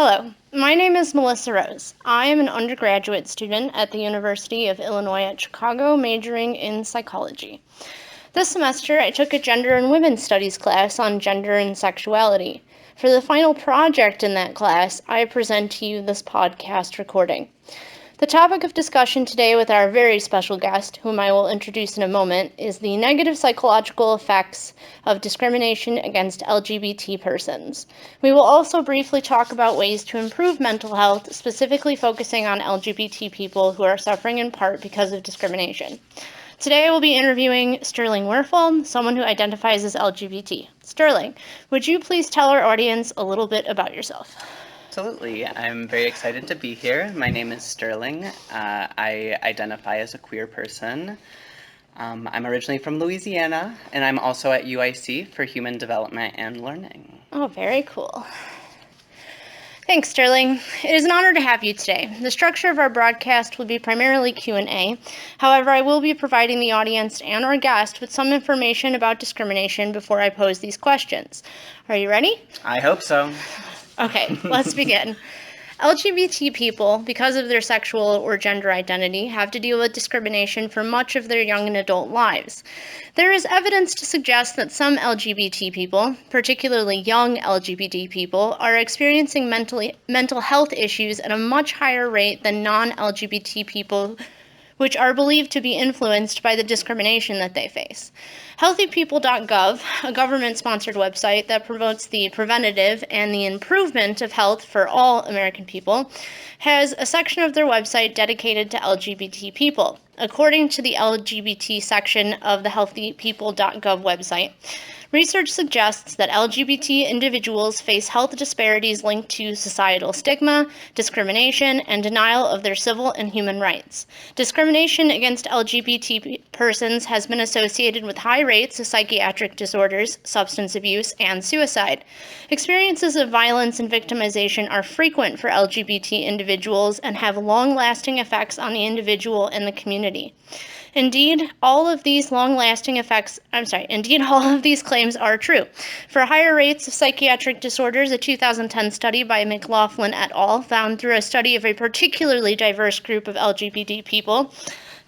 Hello, my name is Melissa Rose. I am an undergraduate student at the University of Illinois at Chicago, majoring in psychology. This semester, I took a gender and women's studies class on gender and sexuality. For the final project in that class, I present to you this podcast recording. The topic of discussion today with our very special guest, whom I will introduce in a moment, is the negative psychological effects of discrimination against LGBT persons. We will also briefly talk about ways to improve mental health, specifically focusing on LGBT people who are suffering in part because of discrimination. Today I will be interviewing Sterling Werfel, someone who identifies as LGBT. Sterling, would you please tell our audience a little bit about yourself? Absolutely. I'm very excited to be here. My name is Sterling. I identify as a queer person. I'm originally from Louisiana, and I'm also at UIC for Human Development and Learning. Oh, very cool. Thanks, Sterling. It is an honor to have you today. The structure of our broadcast will be primarily Q&A. However, I will be providing the audience and our guest with some information about discrimination before I pose these questions. Are you ready? I hope so. Okay, let's begin. LGBT people, because of their sexual or gender identity, have to deal with discrimination for much of their young and adult lives. There is evidence to suggest that some LGBT people, particularly young LGBT people, are experiencing mental health issues at a much higher rate than non-LGBT people, which are believed to be influenced by the discrimination that they face. Healthypeople.gov, a government-sponsored website that promotes the preventative and the improvement of health for all American people, has a section of their website dedicated to LGBT people. According to the LGBT section of the healthypeople.gov website, research suggests that LGBT individuals face health disparities linked to societal stigma, discrimination, and denial of their civil and human rights. Discrimination against LGBT persons has been associated with high rates of psychiatric disorders, substance abuse, and suicide. Experiences of violence and victimization are frequent for LGBT individuals and have long-lasting effects on the individual and the community. Indeed, all of these claims are true. For higher rates of psychiatric disorders, a 2010 study by McLaughlin et al. Found through a study of a particularly diverse group of LGBT people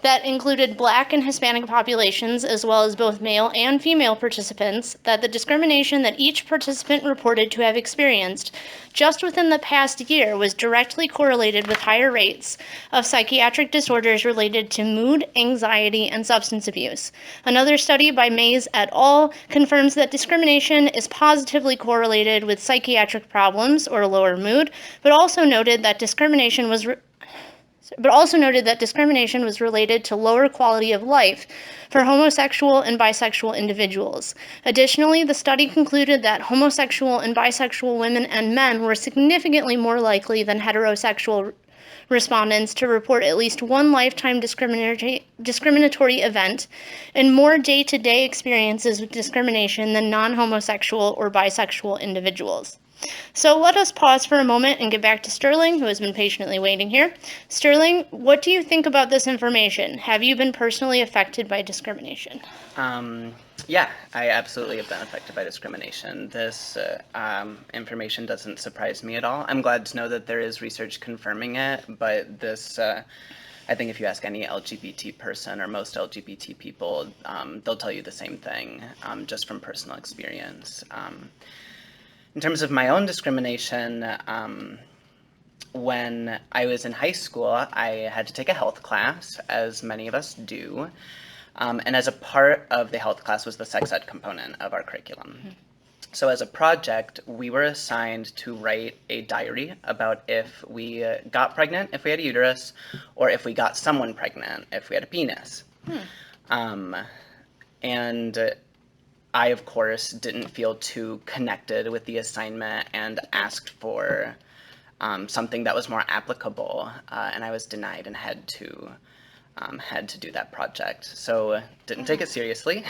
that included Black and Hispanic populations, as well as both male and female participants, that the discrimination that each participant reported to have experienced just within the past year was directly correlated with higher rates of psychiatric disorders related to mood, anxiety, and substance abuse. Another study by Mays et al. Confirms that discrimination is positively correlated with psychiatric problems or lower mood, but also noted that discrimination was related to lower quality of life for homosexual and bisexual individuals. Additionally, the study concluded that homosexual and bisexual women and men were significantly more likely than heterosexual respondents to report at least one lifetime discriminatory event and more day-to-day experiences with discrimination than non-homosexual or bisexual individuals. So let us pause for a moment and get back to Sterling, who has been patiently waiting here. Sterling, what do you think about this information? Have you been personally affected by discrimination? Yeah, I absolutely have been affected by discrimination. This information doesn't surprise me at all. I'm glad to know that there is research confirming it, but this, I think if you ask any LGBT person or most LGBT people, they'll tell you the same thing, just from personal experience. In terms of my own discrimination, when I was in high school, I had to take a health class, as many of us do. And as a part of the health class was the sex ed component of our curriculum. Mm-hmm. So as a project, we were assigned to write a diary about if we got pregnant, if we had a uterus, or if we got someone pregnant, if we had a penis. And I, of course, didn't feel too connected with the assignment and asked for something that was more applicable, and I was denied and had to do that project. So didn't take it seriously.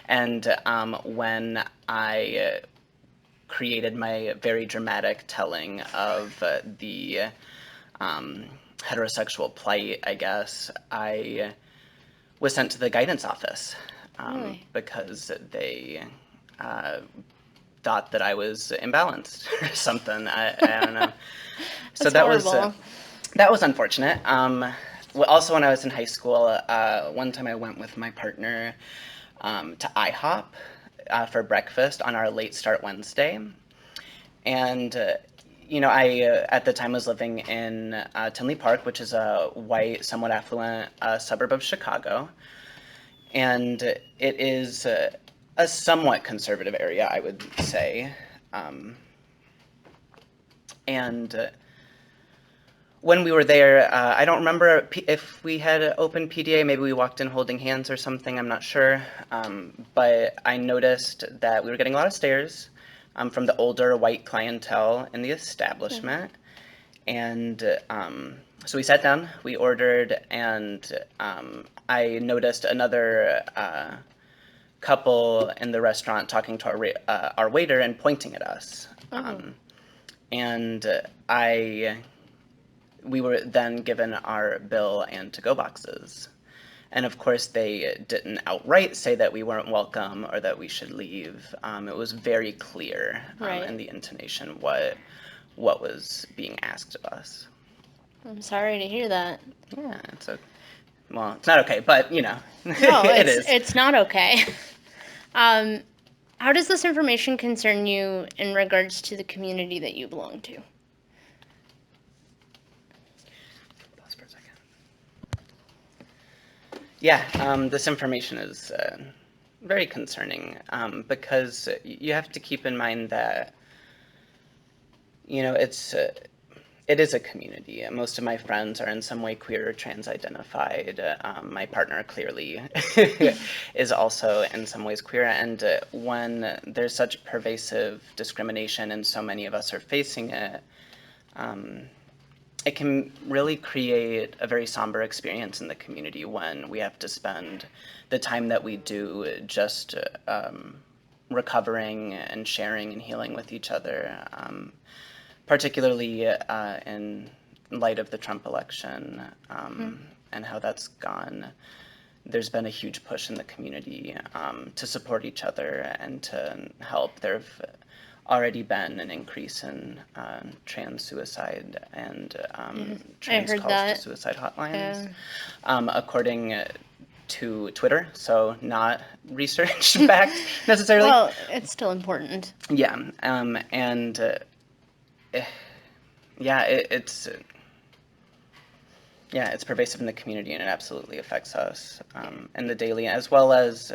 And when I created my very dramatic telling of the heterosexual plight, I guess, I was sent to the guidance office. Really? Because they thought that I was imbalanced or something. I don't know. So That's that horrible. was unfortunate. Also, when I was in high school, one time I went with my partner to IHOP for breakfast on our late start Wednesday. And, I at the time was living in Tinley Park, which is a white, somewhat affluent suburb of Chicago. And it is a somewhat conservative area, I would say. And when we were there, I don't remember if we had an open PDA. Maybe we walked in holding hands or something. I'm not sure. But I noticed that we were getting a lot of stares from the older white clientele in the establishment. And so we sat down, we ordered, and I noticed another couple in the restaurant talking to our waiter and pointing at us. And we were then given our bill and to-go boxes. And of course, they didn't outright say that we weren't welcome or that we should leave. It was very clear in the intonation what was being asked of us. I'm sorry to hear that. Yeah, it's not okay, but No, it is. It's not okay. How does this information concern you in regards to the community that you belong to? Pause for a second. Yeah, this information is very concerning because you have to keep in mind that it is a community. Most of my friends are in some way queer or trans-identified. My partner clearly is also in some ways queer. And when there's such pervasive discrimination and so many of us are facing it, it can really create a very somber experience in the community when we have to spend the time that we do just recovering and sharing and healing with each other. Particularly in light of the Trump election and how that's gone, there's been a huge push in the community to support each other and to help. There have already been an increase in trans suicide and trans calls to suicide hotlines, according to Twitter, so not research backed necessarily. Well, it's still important. Yeah, and it's pervasive in the community, and it absolutely affects us in the daily, as well as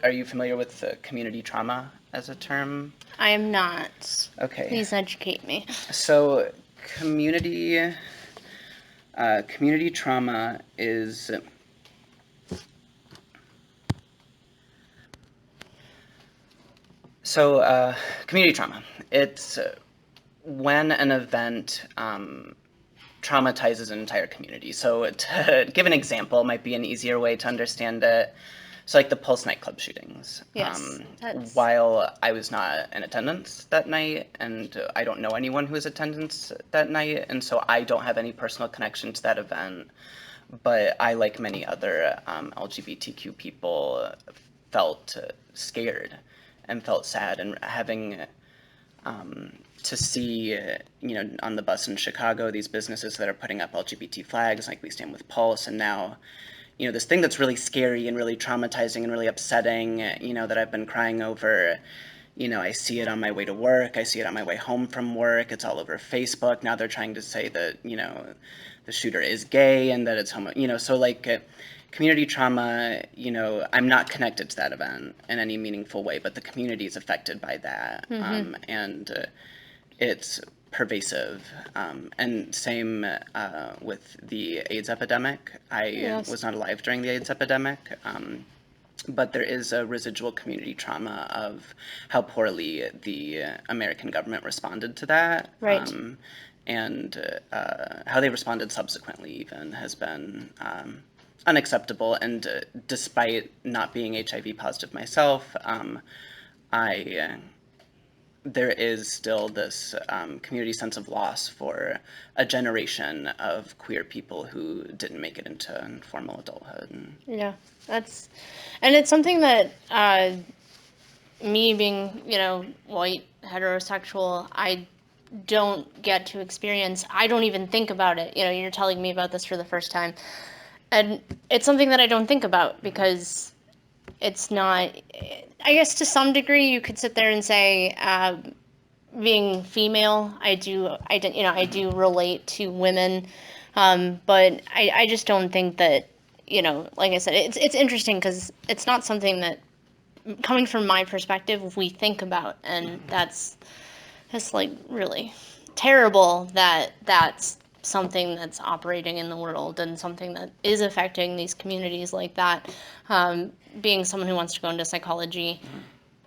are you familiar with community trauma as a term? I am not. Okay. Please educate me. So community trauma is community trauma. It's when an event traumatizes an entire community. So to give an example might be an easier way to understand it. So like the Pulse nightclub shootings. Yes. While I was not in attendance that night, and I don't know anyone who was in attendance that night, and so I don't have any personal connection to that event, but I, like many other LGBTQ people, felt scared and felt sad, and having to see, on the bus in Chicago, these businesses that are putting up LGBT flags, like We Stand With Pulse, and now, this thing that's really scary and really traumatizing and really upsetting, that I've been crying over, I see it on my way to work, I see it on my way home from work, it's all over Facebook. Now they're trying to say that, the shooter is gay and that it's so like, community trauma, I'm not connected to that event in any meaningful way, but the community is affected by that. And it's pervasive. And same with the AIDS epidemic. I was not alive during the AIDS epidemic, but there is a residual community trauma of how poorly the American government responded to that. Right. And how they responded subsequently even has been unacceptable. And despite not being HIV positive myself, there is still this community sense of loss for a generation of queer people who didn't make it into formal adulthood. Yeah, and it's something that me being, white, heterosexual, I don't get to experience. I don't even think about it. You're telling me about this for the first time. And it's something that I don't think about because it's not, I guess to some degree you could sit there and say, being female, I do relate to women. But I just don't think that, like I said, it's interesting because it's not something that, coming from my perspective, we think about. And that's like really terrible that that's something that's operating in the world and something that is affecting these communities like that. Being someone who wants to go into psychology,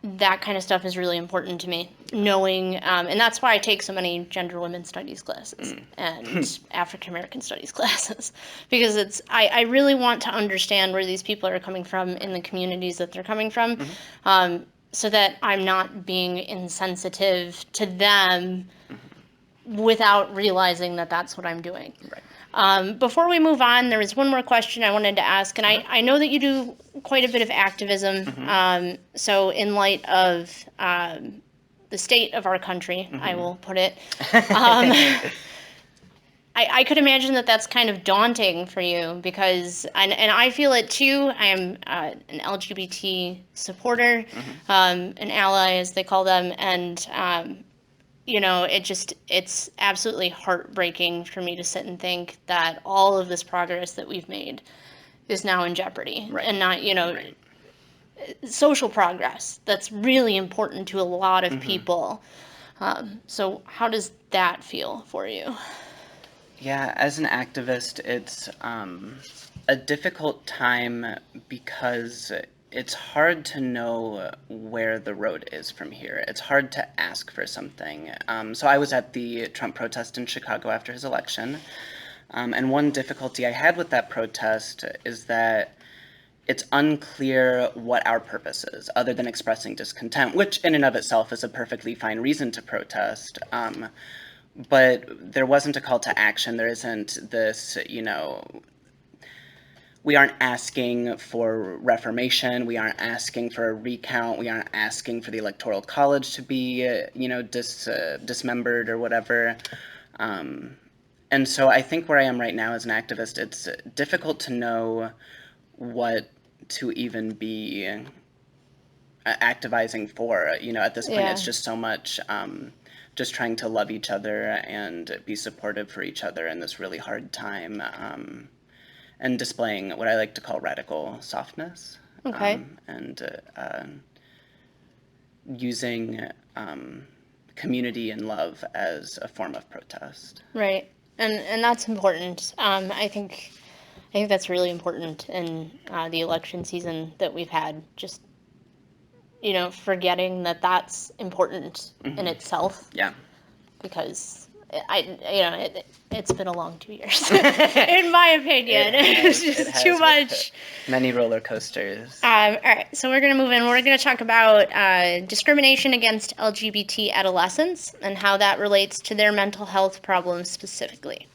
that kind of stuff is really important to me. Knowing, and that's why I take so many gender women's studies classes and African American studies classes, because I really want to understand where these people are coming from in the communities that they're coming from, so that I'm not being insensitive to them without realizing that that's what I'm doing. Right. Before we move on, there was one more question I wanted to ask, and I know that you do quite a bit of activism. So in light of the state of our country, I will put it, I could imagine that that's kind of daunting for you because, and I feel it too. I am an LGBT supporter, an ally as they call them, and it's absolutely heartbreaking for me to sit and think that all of this progress that we've made is now in jeopardy. Right. And not, social progress that's really important to a lot of people. So how does that feel for you? Yeah, as an activist, it's a difficult time because it's hard to know where the road is from here. It's hard to ask for something. So I was at the Trump protest in Chicago after his election, and one difficulty I had with that protest is that it's unclear what our purpose is, other than expressing discontent, which in and of itself is a perfectly fine reason to protest. But there wasn't a call to action. There isn't this, we aren't asking for reformation. We aren't asking for a recount. We aren't asking for the Electoral College to be, dismembered or whatever. And so I think where I am right now as an activist, it's difficult to know what to even be activizing for. At this point, it's just so much just trying to love each other and be supportive for each other in this really hard time, and displaying what I like to call radical softness. Okay. And using community and love as a form of protest. Right. And that's important. I think that's really important in the election season that we've had. Just, forgetting that that's important in itself. Yeah. Because it's been a long 2 years, in my opinion. It's just too much. Many roller coasters. All right, so we're going to move in. We're going to talk about discrimination against LGBT adolescents and how that relates to their mental health problems specifically.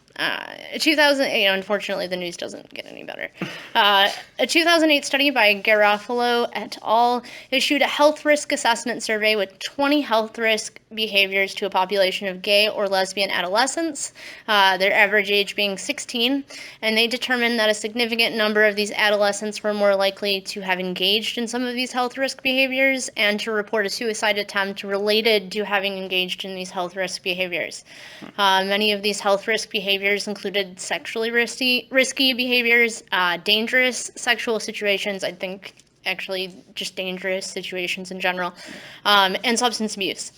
2000, unfortunately, the news doesn't get any better. A 2008 study by Garofalo et al. Issued a health risk assessment survey with 20 health risk behaviors to a population of gay or lesbian adolescents, their average age being 16, and they determined that a significant number of these adolescents were more likely to have engaged in some of these health risk behaviors and to report a suicide attempt related to having engaged in these health risk behaviors. Many of these health risk behaviors included sexually risky behaviors, dangerous sexual situations, I think actually just dangerous situations in general, and substance abuse.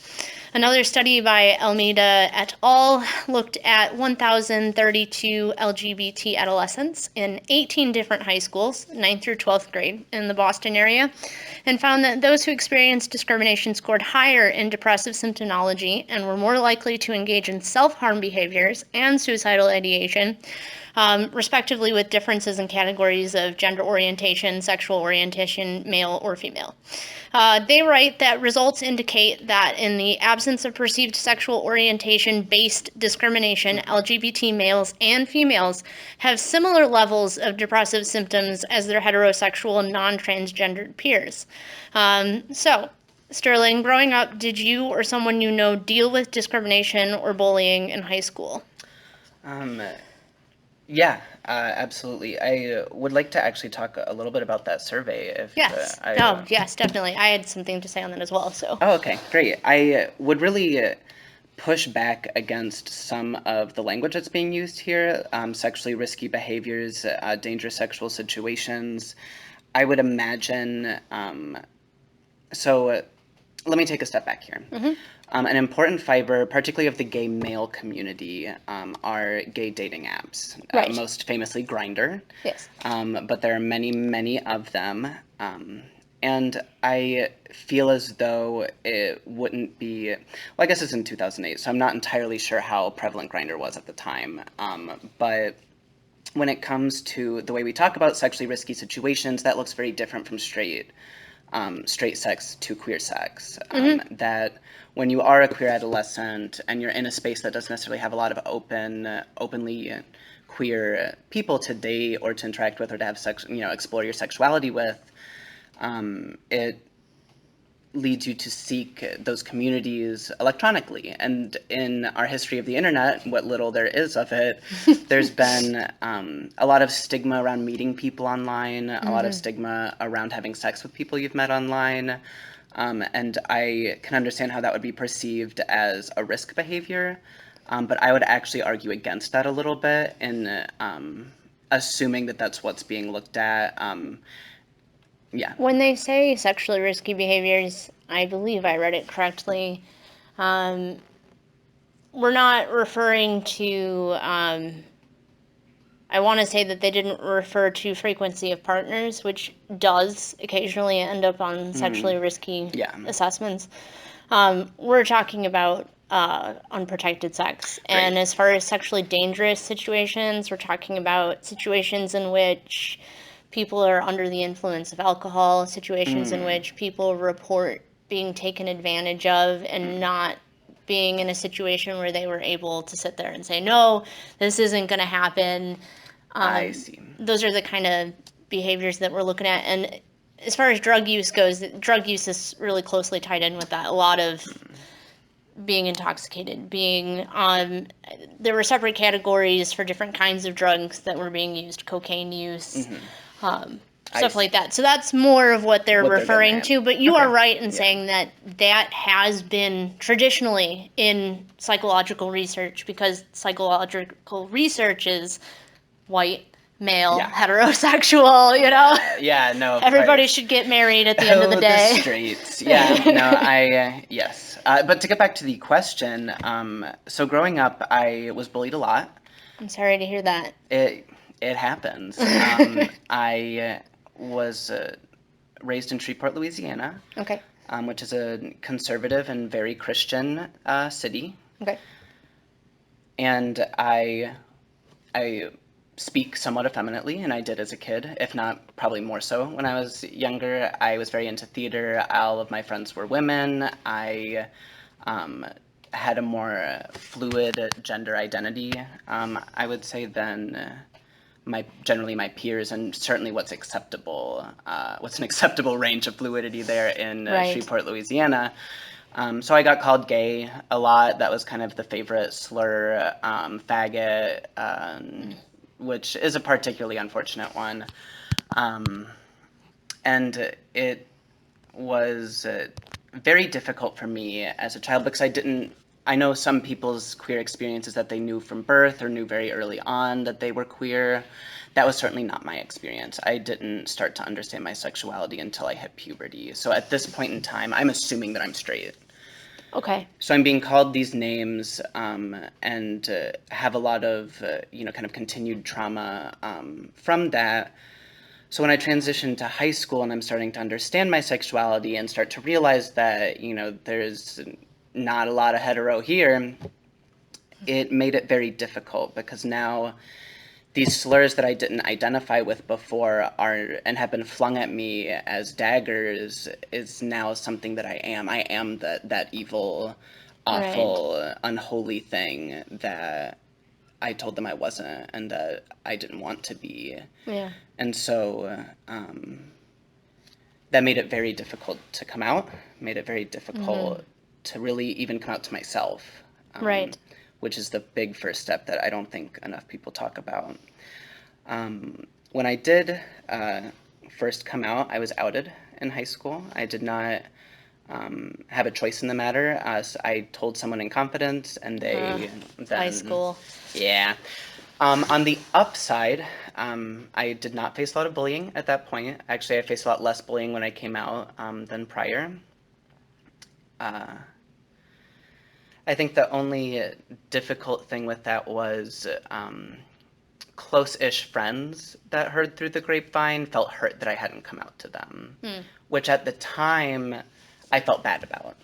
Another study by Almeida et al. Looked at 1,032 LGBT adolescents in 18 different high schools, 9th through 12th grade, in the Boston area, and found that those who experienced discrimination scored higher in depressive symptomology and were more likely to engage in self-harm behaviors and suicidal ideation, respectively, with differences in categories of gender orientation, sexual orientation, male or female. They write that results indicate that in the absence of perceived sexual orientation-based discrimination, LGBT males and females have similar levels of depressive symptoms as their heterosexual and non-transgendered peers. So, Sterling, growing up, did you or someone you know deal with discrimination or bullying in high school? Um, yeah, absolutely. I would like to actually talk a little bit about that survey if Yes. I. Oh, yes, definitely. I had something to say on that as well, so. Oh, okay, great. I would really push back against some of the language that's being used here, sexually risky behaviors, dangerous sexual situations. I would imagine. So let me take a step back here. An important fiber, particularly of the gay male community, are gay dating apps. Right. Most famously, Grindr. Yes. But there are many, many of them. And I feel as though it wouldn't be. Well, I guess it's in 2008, so I'm not entirely sure how prevalent Grindr was at the time. But when it comes to the way we talk about sexually risky situations, that looks very different from straight sex to queer sex. That when you are a queer adolescent and you're in a space that doesn't necessarily have a lot of openly queer people to date or to interact with or to have sex, explore your sexuality with, it leads you to seek those communities electronically. And in our history of the internet, what little there is of it, there's been a lot of stigma around meeting people online, a lot of stigma around having sex with people you've met online. And I can understand how that would be perceived as a risk behavior. But I would actually argue against that a little bit in assuming that that's what's being looked at. Yeah. When they say sexually risky behaviors, I believe I read it correctly. We're not referring to. I want to say that they didn't refer to frequency of partners, which does occasionally end up on sexually risky assessments. We're talking about unprotected sex. And as far as sexually dangerous situations, we're talking about situations in which people are under the influence of alcohol, situations in which people report being taken advantage of and not being in a situation where they were able to sit there and say, no, this isn't going to happen. I see. Those are the kind of behaviors that we're looking at. And as far as drug use goes, drug use is really closely tied in with that. A lot of being intoxicated, there were separate categories for different kinds of drugs that were being used, cocaine use, stuff like that. So that's more of what they're referring to. But you are right in saying that that has been traditionally in psychological research, because psychological research is white, male, heterosexual, Yeah, no. Everybody should get married at the end of the day. The straights. Yeah, no, yes. But to get back to the question, so growing up, I was bullied a lot. I'm sorry to hear that. It happens. I was raised in Shreveport, Louisiana. Okay. Which is a conservative and very Christian city. Okay. And I speak somewhat effeminately, and I did as a kid, if not probably more so when I was younger. I was very into theater. All of my friends were women. I had a more fluid gender identity, I would say, than generally my peers, and certainly what's an acceptable range of fluidity there in Shreveport, Louisiana. So I got called gay a lot. That was kind of the favorite slur, faggot, which is a particularly unfortunate one. And it was very difficult for me as a child because I know some people's queer experiences that they knew from birth or knew very early on that they were queer. That was certainly not my experience. I didn't start to understand my sexuality until I hit puberty. So at this point in time, I'm assuming that I'm straight. Okay. So I'm being called these names and have a lot of, kind of continued trauma from that. So when I transitioned to high school and I'm starting to understand my sexuality and start to realize that, there's not a lot of hetero here, it made it very difficult because now these slurs that I didn't identify with before and have been flung at me as daggers is now something that I am. I am that evil, awful, unholy thing that I told them I wasn't and that I didn't want to be. Yeah. And so that made it very difficult to come out, made it very difficult to really even come out to myself. Right. Which is the big first step that I don't think enough people talk about. When I did first come out, I was outed in high school. I did not have a choice in the matter. So I told someone in confidence, and they then... High school. Yeah. On the upside, I did not face a lot of bullying at that point. Actually, I faced a lot less bullying when I came out than prior. I think the only difficult thing with that was close-ish friends that heard through the grapevine felt hurt that I hadn't come out to them, which at the time I felt bad about.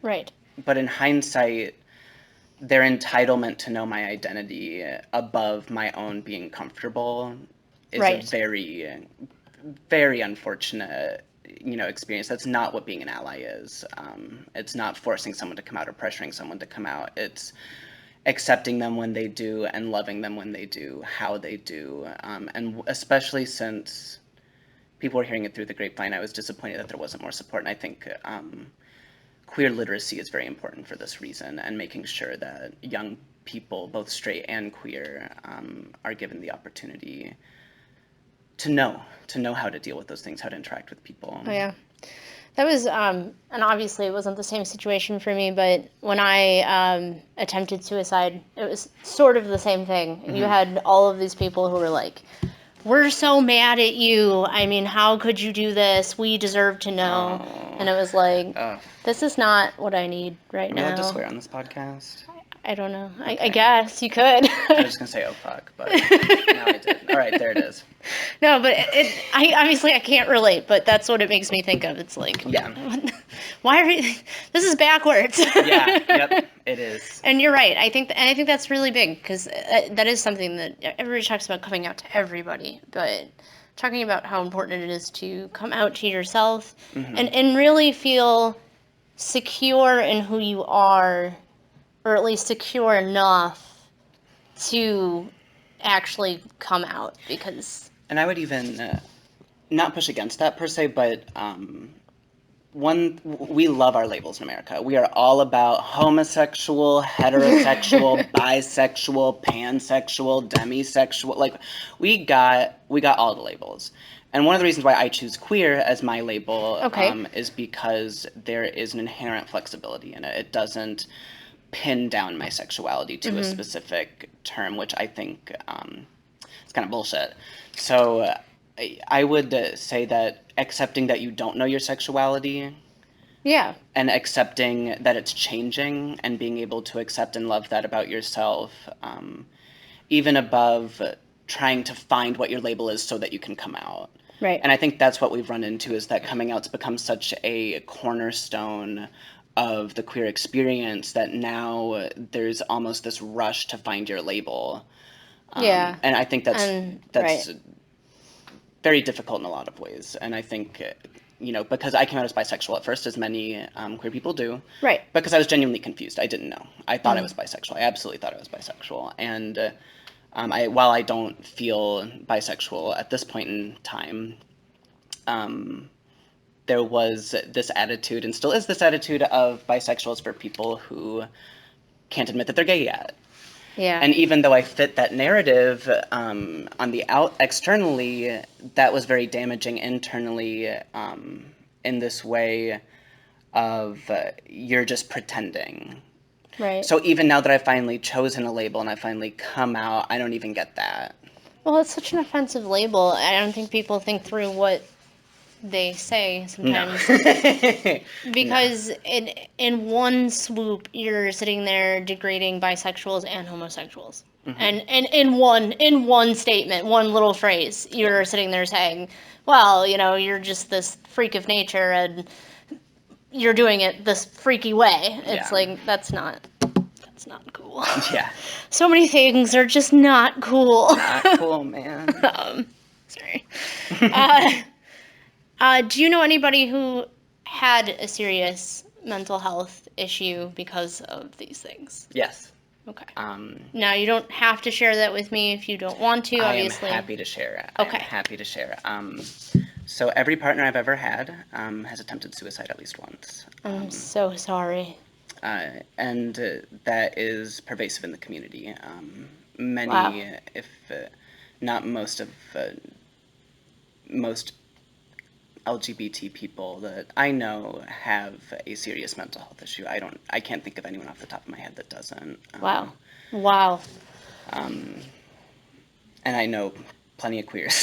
Right. But in hindsight, their entitlement to know my identity above my own being comfortable is a very, very unfortunate, experience. That's not what being an ally is. It's not forcing someone to come out or pressuring someone to come out. It's accepting them when they do and loving them when they do, how they do. And especially since people were hearing it through the grapevine, I was disappointed that there wasn't more support. And I think queer literacy is very important for this reason, and making sure that young people, both straight and queer, are given the opportunity to know how to deal with those things, how to interact with people. Oh, yeah. That was, and obviously it wasn't the same situation for me, but when I attempted suicide, it was sort of the same thing. You had all of these people who were like, we're so mad at you. I mean, how could you do this? We deserve to know. And it was like, this is not what I need right now. Am I allowed to swear on this podcast? I don't know. Okay. I guess you could. I was just going to say, oh, fuck, but now I did. All right, there it is. No, but I obviously I can't relate, but that's what it makes me think of. It's like, why are you, this is backwards. Yep, it is. And you're right. I think that's really big, because that is something that everybody talks about, coming out to everybody, but talking about how important it is to come out to yourself and really feel secure in who you are, or at least secure enough to actually come out, because... And I would even not push against that per se, but we love our labels in America. We are all about homosexual, heterosexual, bisexual, pansexual, demisexual. Like, we got all the labels. And one of the reasons why I choose queer as my label is because there is an inherent flexibility in it. It doesn't pin down my sexuality to a specific term, which I think is kind of bullshit. So I would say that accepting that you don't know your sexuality, and accepting that it's changing, and being able to accept and love that about yourself, even above trying to find what your label is so that you can come out. Right. And I think that's what we've run into, is that coming out's become such a cornerstone of the queer experience that now there's almost this rush to find your label. And I think that's very difficult in a lot of ways. And I think, because I came out as bisexual at first, as many queer people do. Right. Because I was genuinely confused. I didn't know. I thought I was bisexual. I absolutely thought I was bisexual. And while I don't feel bisexual at this point in time, there was this attitude, and still is this attitude, of bisexuals for people who can't admit that they're gay yet. Yeah. And even though I fit that narrative on the externally, that was very damaging internally, in this way of you're just pretending. Right. So even now that I've finally chosen a label and I finally come out, I don't even get that. Well, it's such an offensive label. I don't think people think through what they say sometimes. No. Because in one swoop, you're sitting there degrading bisexuals and homosexuals. And in one statement, one little phrase, you're sitting there saying, well, you're just this freak of nature and you're doing it this freaky way. It's like, that's not cool. Yeah. So many things are just not cool. Not cool, man. Sorry. Do you know anybody who had a serious mental health issue because of these things? Yes. Okay. Now, you don't have to share that with me if you don't want to, obviously. I am happy to share. Okay. I'm happy to share. So every partner I've ever had has attempted suicide at least once. I'm so sorry. And that is pervasive in the community. Many, Wow. if not most of most LGBT people that I know have a serious mental health issue. I can't think of anyone off the top of my head that doesn't. Wow. Wow. And I know plenty of queers.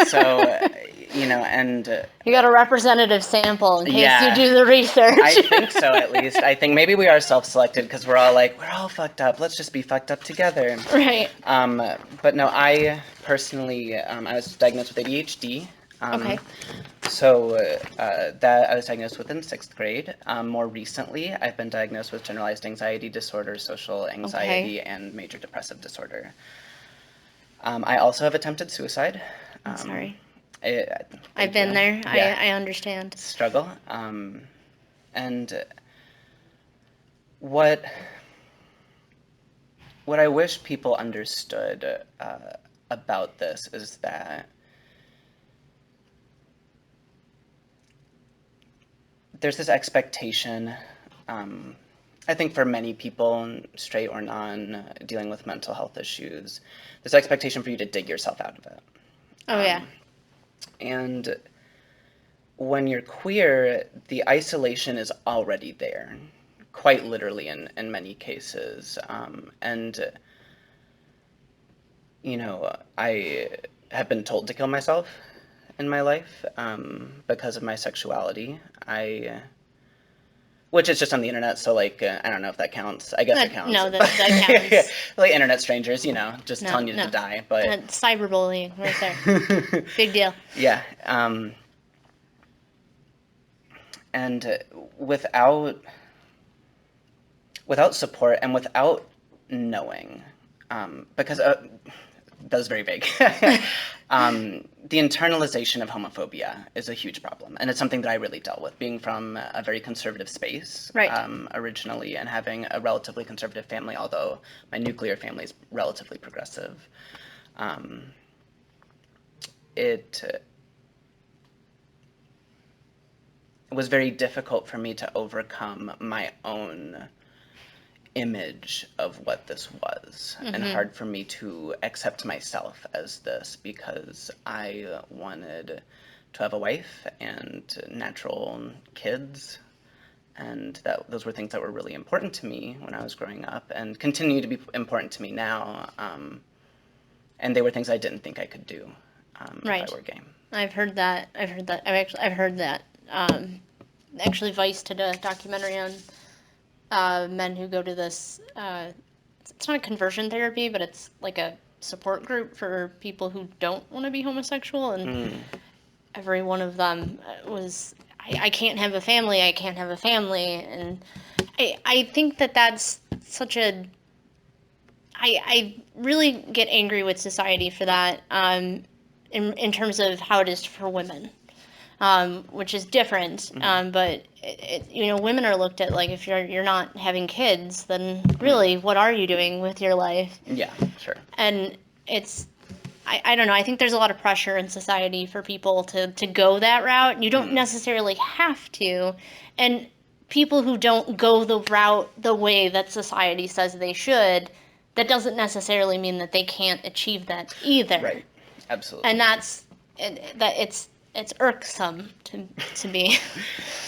So, and You got a representative sample in case Yeah. you do the research. I think so, at least. I think maybe we are self-selected because we're all fucked up. Let's just be fucked up together. Right. But no, I personally, I was diagnosed with ADHD. Okay. So that I was diagnosed with in 6th grade. More recently, I've been diagnosed with generalized anxiety disorder, social anxiety, and major depressive disorder. I also have attempted suicide. I'm sorry. I've been there. Yeah. I understand. Struggle. And what I wish people understood about this is that there's this expectation, I think for many people, straight or non, dealing with mental health issues, there's expectation for you to dig yourself out of it. Oh, yeah. And when you're queer, the isolation is already there, quite literally in many cases. And I have been told to kill myself in my life because of my sexuality. Which is just on the internet, so I don't know if that counts. I guess it counts. No, that counts. Like internet strangers, just telling you no. to die. But Cyberbullying right there. Big deal. Yeah. And without support and without knowing, because that was very vague. The internalization of homophobia is a huge problem, and it's something that I really dealt with, being from a very conservative space, Right. Originally, and having a relatively conservative family, although my nuclear family is relatively progressive. It was very difficult for me to overcome my own image of what this was, and hard for me to accept myself as this, because I wanted to have a wife and natural kids, and those were things that were really important to me when I was growing up and continue to be important to me now, and they were things I didn't think I could do Right. if I were gay. I've heard that. I've heard that. Actually, Vice did a documentary on men who go to this. It's not a conversion therapy, but it's like a support group for people who don't want to be homosexual, and every one of them was, I can't have a family. I can't have a family, and I think that's such a. I really get angry with society for that. In terms of how it is for women, which is different. But women are looked at like, if you're not having kids, then really, what are you doing with your life? Yeah, sure. And it's, I don't know. I think there's a lot of pressure in society for people to go that route. You don't necessarily have to, and people who don't go the route the way that society says they should, that doesn't necessarily mean that they can't achieve that either. Right. Absolutely. And it's irksome to me.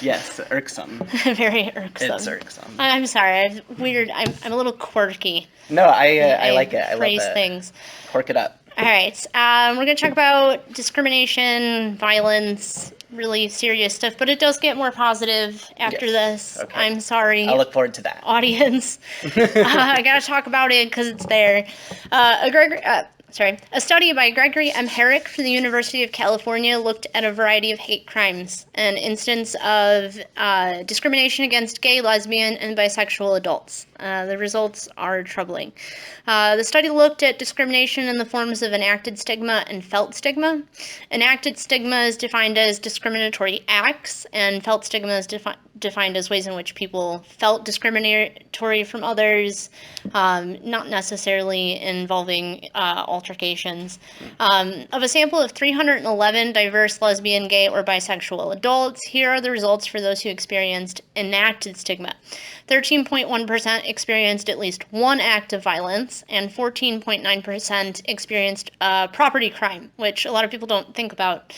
Yes, irksome. Very irksome. It's irksome. I'm sorry. I'm a little quirky. No, I like it. I love phrase it. things. Quirk it up. All right. We're going to talk about discrimination, violence, really serious stuff, but it does get more positive after this. Okay. I'm sorry. I'll look forward to that. Audience. I got to talk about it because it's there. A study by Gregory M. Herrick for the University of California looked at a variety of hate crimes, an instance of discrimination against gay, lesbian, and bisexual adults. The results are troubling. The study looked at discrimination in the forms of enacted stigma and felt stigma. Enacted stigma is defined as discriminatory acts, and felt stigma is defined as ways in which people felt discriminatory from others, not necessarily involving alternative altercations. Of a sample of 311 diverse lesbian, gay, or bisexual adults, here are the results for those who experienced enacted stigma. 13.1% experienced at least one act of violence, and 14.9% experienced property crime, which a lot of people don't think about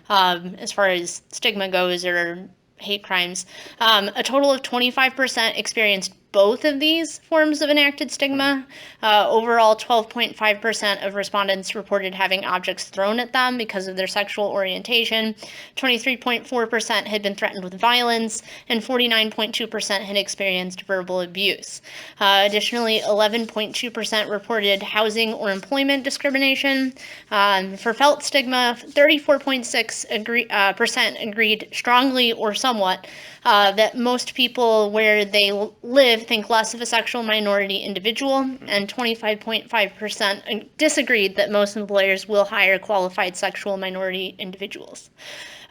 as far as stigma goes or hate crimes. A total of 25% experienced both of these forms of enacted stigma. Overall, 12.5% of respondents reported having objects thrown at them because of their sexual orientation. 23.4% had been threatened with violence, and 49.2% had experienced verbal abuse. Additionally, 11.2% reported housing or employment discrimination. For felt stigma, 34.6% agreed strongly or somewhat that most people where they live think less of a sexual minority individual, and 25.5% disagreed that most employers will hire qualified sexual minority individuals.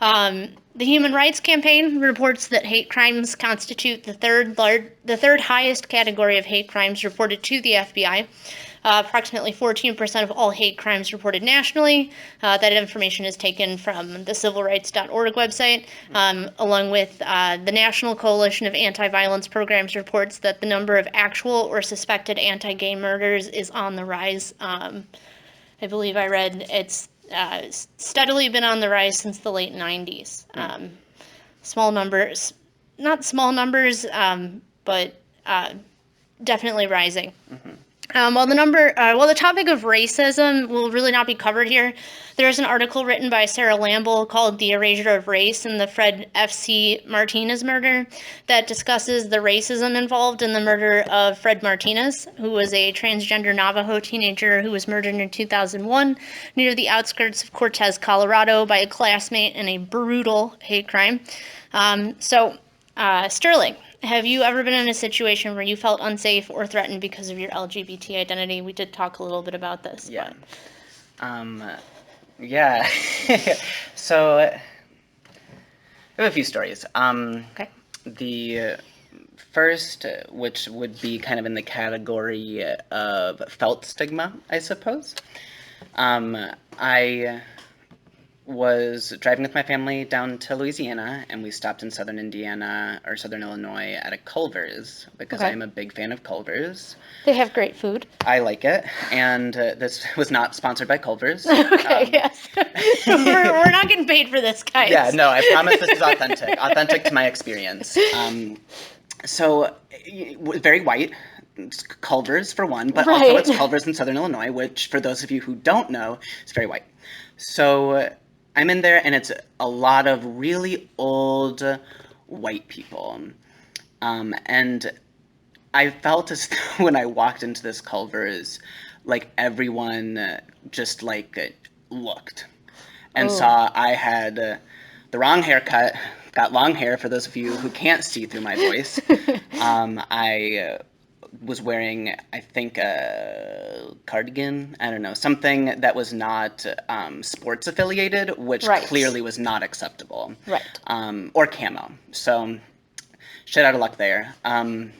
The Human Rights Campaign reports that hate crimes constitute the third highest category of hate crimes reported to the FBI. Approximately 14% of all hate crimes reported nationally. That information is taken from the civilrights.org website, along with the National Coalition of Anti-Violence Programs reports that the number of actual or suspected anti-gay murders is on the rise. I believe I read it's steadily been on the rise since the late 90s. Small numbers, not small numbers, but definitely rising. While the topic of racism will really not be covered here, there is an article written by Sarah Lamble called "The Erasure of Race" and the Fred Martinez Murder that discusses the racism involved in the murder of Fred Martinez, who was a transgender Navajo teenager who was murdered in 2001 near the outskirts of Cortez, Colorado, by a classmate in a brutal hate crime. Sterling, have you ever been in a situation where you felt unsafe or threatened because of your LGBT identity? We did talk a little bit about this. Yeah. Yeah. So, I have a few stories. Okay. The first, which would be kind of in the category of felt stigma, I suppose. I was driving with my family down to Louisiana, and we stopped in southern Illinois at a Culver's, because Okay. I'm a big fan of Culver's. They have great food. I like it, and this was not sponsored by Culver's. Okay, yes. we're not getting paid for this, guys. Yeah, no, I promise this is authentic to my experience. So, very white. It's Culver's for one, but also it's Culver's in Southern Illinois, which, for those of you who don't know, is very white. So I'm in there, and it's a lot of really old white people. And I felt as though when I walked into this Culver's, like everyone just like looked and saw I had the wrong haircut, got long hair for those of you who can't see through my voice. I was wearing, I think, a cardigan, I don't know, something that was not sports affiliated, which clearly was not acceptable. Right. Or camo. So, shit out of luck there. And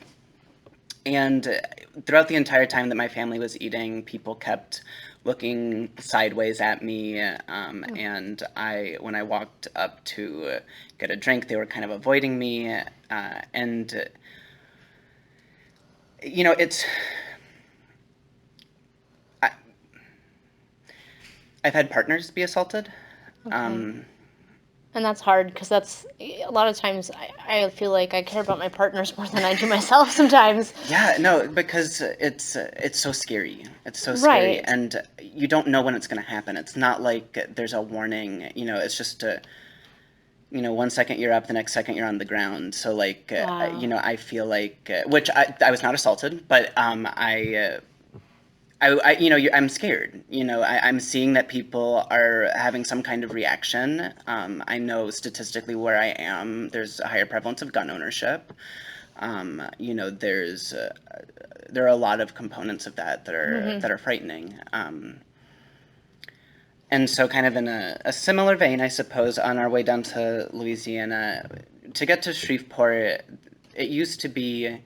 throughout the entire time that my family was eating, people kept looking sideways at me, and when I walked up to get a drink, they were kind of avoiding me, and you know, I've had partners be assaulted. Okay. And that's hard, because that's, a lot of times, I feel like I care about my partners more than I do myself sometimes. Yeah, no, because it's so scary. It's so scary, Right. and you don't know when it's going to happen. It's not like there's a warning, you know, it's just one second you're up, the next second you're on the ground. So, like, Wow. you know, I feel like, which I was not assaulted, but I'm scared. You know, I'm seeing that people are having some kind of reaction. I know statistically where I am, there's a higher prevalence of gun ownership. You know, there are a lot of components of that are frightening. And so, kind of in a similar vein, I suppose, on our way down to Louisiana, to get to Shreveport, it used to be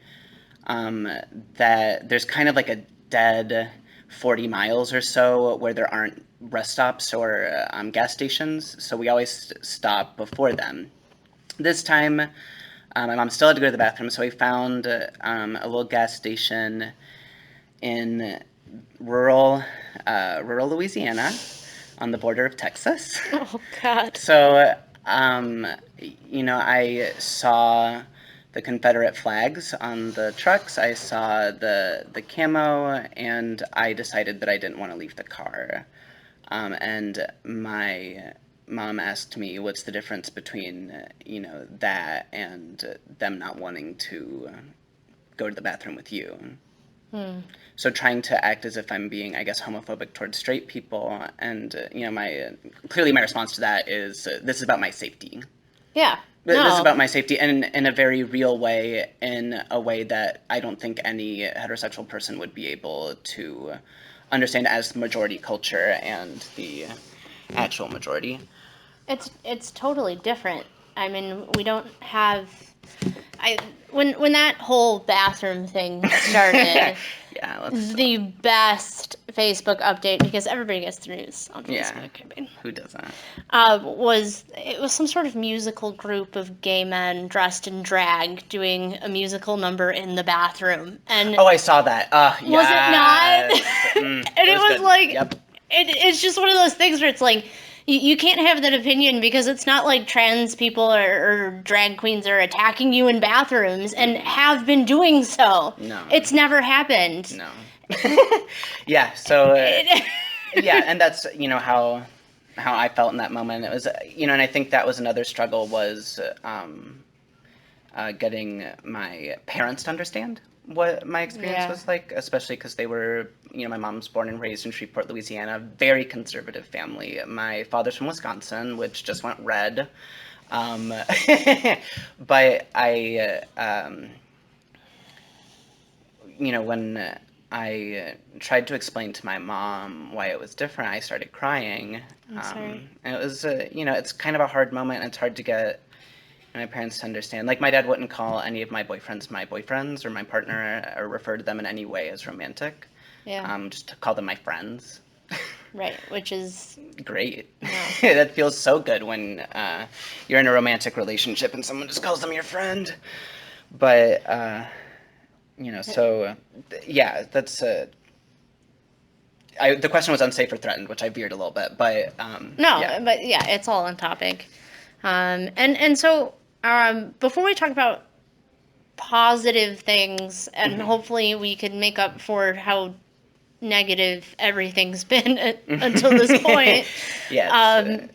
that there's kind of like a dead 40 miles or so where there aren't rest stops or gas stations, so we always stop before them. This time, my mom still had to go to the bathroom, so we found a little gas station in rural Louisiana on the border of Texas. Oh, God. So, I saw the Confederate flags on the trucks. I saw the camo, and I decided that I didn't want to leave the car. And my mom asked me, what's the difference between, that and them not wanting to go to the bathroom with you? So trying to act as if I'm being, I guess, homophobic towards straight people, and clearly my response to that is this is about my safety. Yeah. This is No. about my safety, and in a very real way, in a way that I don't think any heterosexual person would be able to understand as majority culture and the actual majority. It's totally different. I mean, we don't have. When that whole bathroom thing started, Yeah, the best Facebook update, because everybody gets the news on Facebook. I mean, who doesn't? was some sort of musical group of gay men dressed in drag doing a musical number in the bathroom, and Oh, I saw that. was it not? And it was good. like, Yep. it's just one of those things where it's like, you can't have that opinion because it's not like trans people or drag queens are attacking you in bathrooms and have been doing so. No. It's never happened. No. Yeah, so, yeah, and that's, how I felt in that moment. It was, and I think that was another struggle was getting my parents to understand what my experience was like, especially because they were, my mom's born and raised in Shreveport, Louisiana, very conservative family. My father's from Wisconsin, which just went red. But I, when I tried to explain to my mom why it was different, I started crying. I'm sorry. And it was, it's kind of a hard moment, and it's hard to get my parents to understand. Like, my dad wouldn't call any of my boyfriends or my partner or refer to them in any way as romantic. Yeah. Just to call them my friends. Right, which is great. Yeah. That feels so good when you're in a romantic relationship and someone just calls them your friend. But, so, yeah, that's... the question was unsafe or threatened, which I veered a little bit, but... No, yeah. but yeah, it's all on topic. And so, before we talk about positive things, and hopefully we can make up for how negative everything's been until this point. Yes.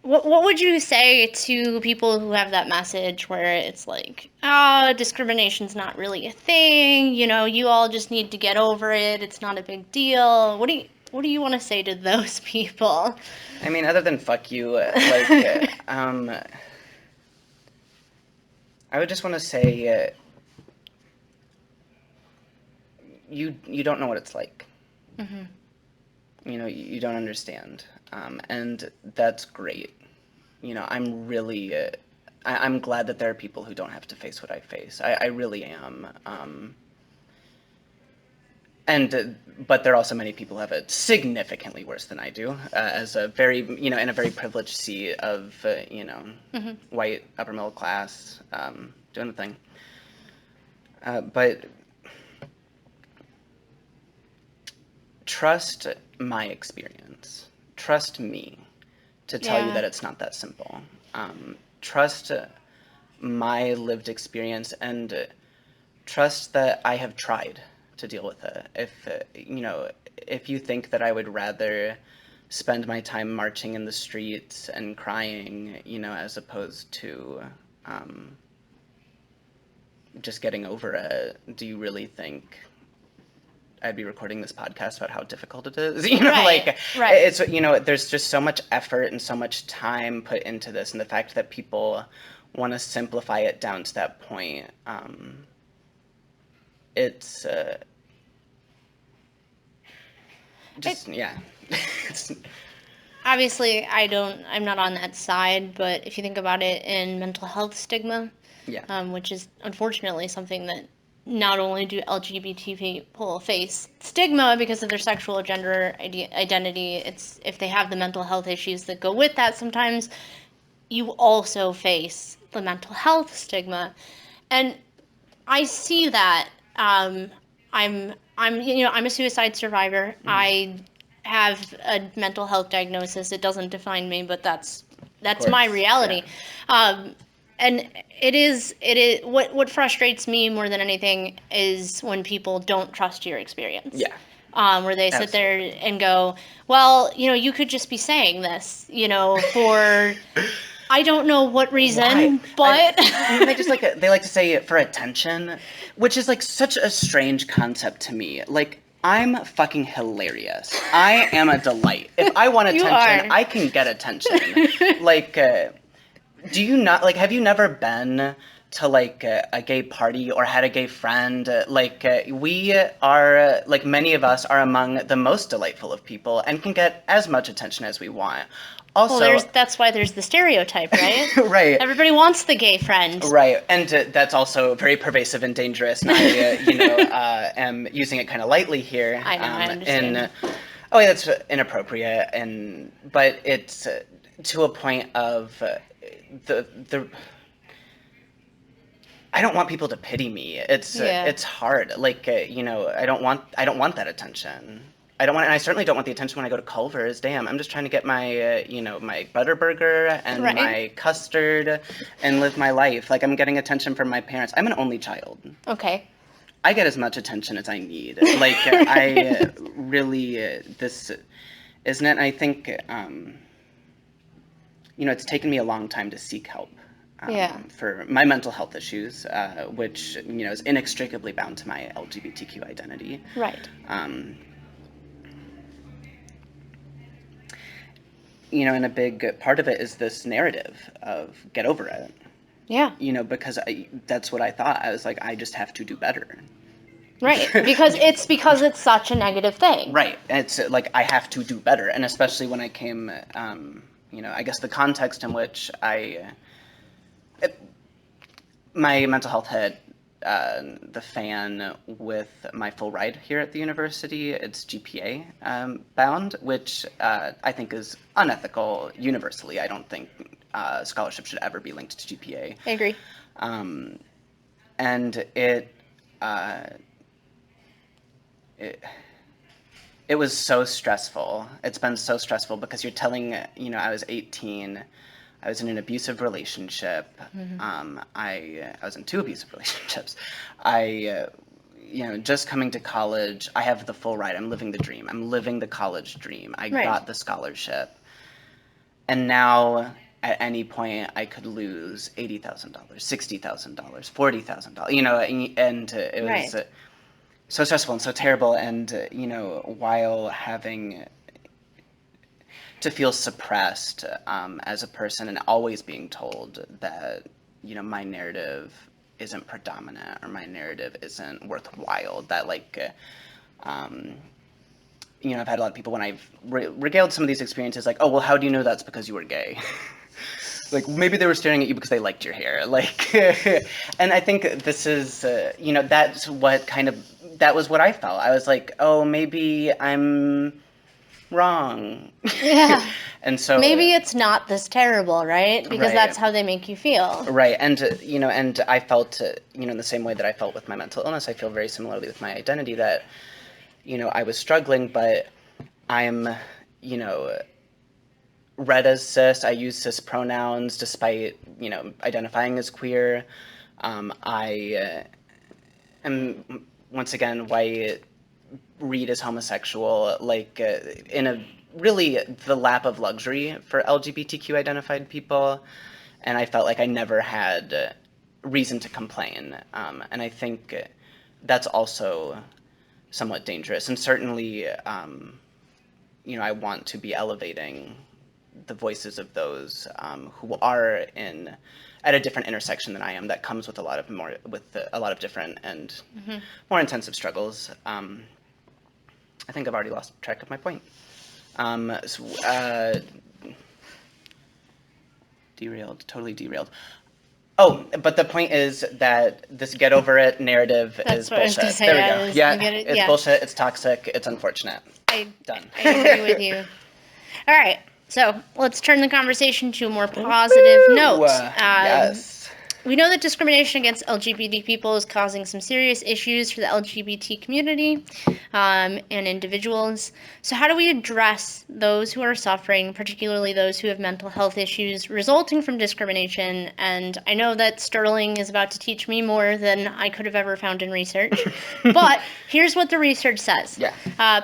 What would you say to people who have that message where it's like, discrimination's not really a thing, you all just need to get over it, it's not a big deal. What do you want to say to those people? I mean, other than fuck you, like, I would just want to say, you don't know what it's like. Mm-hmm. You don't understand, and that's great. I'm really, I'm glad that there are people who don't have to face what I face. I really am. But there are also many people who have it significantly worse than I do, as a very, in a very privileged seat of, Mm-hmm. white, upper middle class, doing the thing. But trust my experience. Trust me to tell you that it's not that simple. Trust my lived experience, and trust that I have tried to deal with it. If you think that I would rather spend my time marching in the streets and crying, as opposed to just getting over it, do you really think I'd be recording this podcast about how difficult it is? Right. It's, there's just so much effort and so much time put into this, and the fact that people want to simplify it down to that point, it's yeah. Obviously, I'm not on that side, but if you think about it in mental health stigma, Yeah. which is unfortunately something that not only do LGBT people face stigma because of their sexual or gender identity, it's if they have the mental health issues that go with that sometimes, you also face the mental health stigma. And I see that. I'm a suicide survivor. I have a mental health diagnosis. It doesn't define me, but that's my reality. Yeah. And it is what frustrates me more than anything is when people don't trust your experience. Yeah. Where they sit Absolutely. there and go, well, you could just be saying this, for I don't know what reason, Why? but They like to say it for attention, which is like such a strange concept to me. Like, I'm fucking hilarious. I am a delight. If I want You attention, are. I can get attention. Like, do you not like? Have you never been to like a gay party or had a gay friend? We are like many of us are among the most delightful of people and can get as much attention as we want. Also, Well, that's why there's the stereotype, right? right. Everybody wants the gay friend. Right, and that's also very pervasive and dangerous. And I, am using it kind of lightly here. I know, I understand. Oh, yeah, that's inappropriate, but it's to a point of the. I don't want people to pity me. It's hard. Like I don't want that attention. I don't want, and I certainly don't want the attention when I go to Culver's. Damn, I'm just trying to get my, my Butterburger and Right. my custard and live my life. Like, I'm getting attention from my parents. I'm an only child. Okay. I get as much attention as I need. Like, I really, this, isn't it? I think, it's taken me a long time to seek help. For my mental health issues, which, is inextricably bound to my LGBTQ identity. Right. And a big part of it is this narrative of get over it. Yeah. Because that's what I thought. I was like, I just have to do better. Right. Because it's such a negative thing. Right. It's like I have to do better. And especially when I came, I guess the context in which my mental health hit the fan with my full ride here at the university. It's GPA bound, which I think is unethical universally. I don't think scholarship should ever be linked to GPA. I agree. And it was so stressful. It's been so stressful because you're telling, I was 18. I was in an abusive relationship. Mm-hmm. I was in 2 abusive relationships. Just coming to college, I have the full ride. I'm living the dream. I'm living the college dream. I got the scholarship. And now, at any point, I could lose $80,000, $60,000, $40,000, and it was so stressful and so terrible. And, while having to feel suppressed as a person and always being told that, my narrative isn't predominant or my narrative isn't worthwhile, that I've had a lot of people when I've regaled some of these experiences, like, oh, well, how do you know that's because you were gay? Like, maybe they were staring at you because they liked your hair. Like, and I think this is, that was what I felt. I was like, oh, maybe I'm wrong. Yeah. And so maybe it's not this terrible, right? Because that's how they make you feel. Right. And and I felt in the same way that I felt with my mental illness, I feel very similarly with my identity that I was struggling, but I'm read as cis. I use cis pronouns despite identifying as queer. I am once again white, read as homosexual, like in a really the lap of luxury for LGBTQ identified people, and I felt like I never had reason to complain, and I think that's also somewhat dangerous, and certainly I want to be elevating the voices of those who are at a different intersection than I am, that comes with a lot of different and more intensive struggles. I think I've already lost track of my point. Totally derailed. Oh, but the point is that this get over it narrative That's is what I was bullshit. gonna say, There we yeah, go. is- Yeah, you get it? it's Yeah. bullshit. It's toxic. It's unfortunate. Done. I agree with you. All right, so let's turn the conversation to a more positive note. Yes. We know that discrimination against LGBT people is causing some serious issues for the LGBT community and individuals. So how do we address those who are suffering, particularly those who have mental health issues resulting from discrimination? And I know that Sterling is about to teach me more than I could have ever found in research. But here's what the research says. Yeah.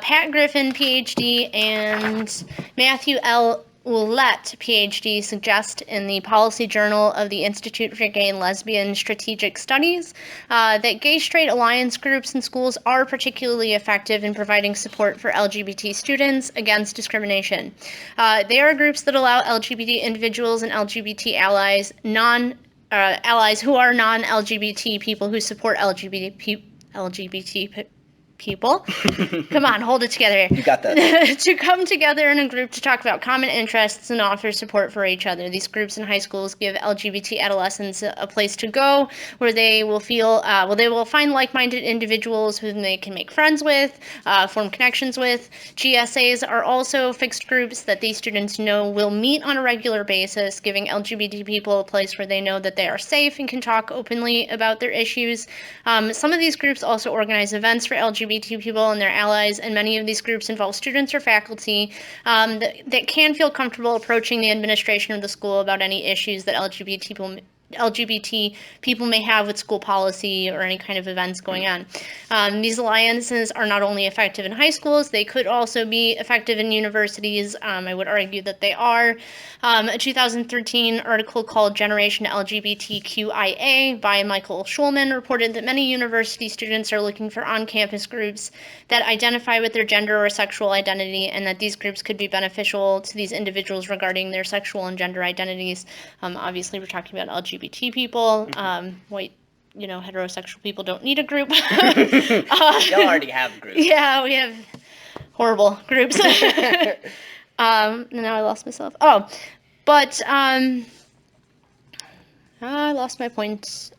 Pat Griffin, PhD, and Matthew L. Ouellette, PhD, suggest in the Policy Journal of the Institute for Gay and Lesbian Strategic Studies that gay-straight alliance groups in schools are particularly effective in providing support for LGBT students against discrimination. They are groups that allow LGBT individuals and LGBT allies, allies who are non-LGBT people who support LGBT people. Come on, hold it together here. You got that. To come together in a group to talk about common interests and offer support for each other. These groups in high schools give LGBT adolescents a place to go where they will feel, they will find like-minded individuals whom they can make friends with, form connections with. GSAs are also fixed groups that these students know will meet on a regular basis, giving LGBT people a place where they know that they are safe and can talk openly about their issues. Some of these groups also organize events for LGBT people and their allies, and many of these groups involve students or faculty that can feel comfortable approaching the administration of the school about any issues that LGBT people may have with school policy or any kind of events going on. These alliances are not only effective in high schools, they could also be effective in universities. I would argue that they are. A 2013 article called Generation LGBTQIA by Michael Schulman reported that many university students are looking for on-campus groups that identify with their gender or sexual identity, and that these groups could be beneficial to these individuals regarding their sexual and gender identities. Obviously, we're talking about LGBT people. White, heterosexual people don't need a group. Y'all already have groups. Yeah, we have horrible groups. Now I lost myself. But I lost my point.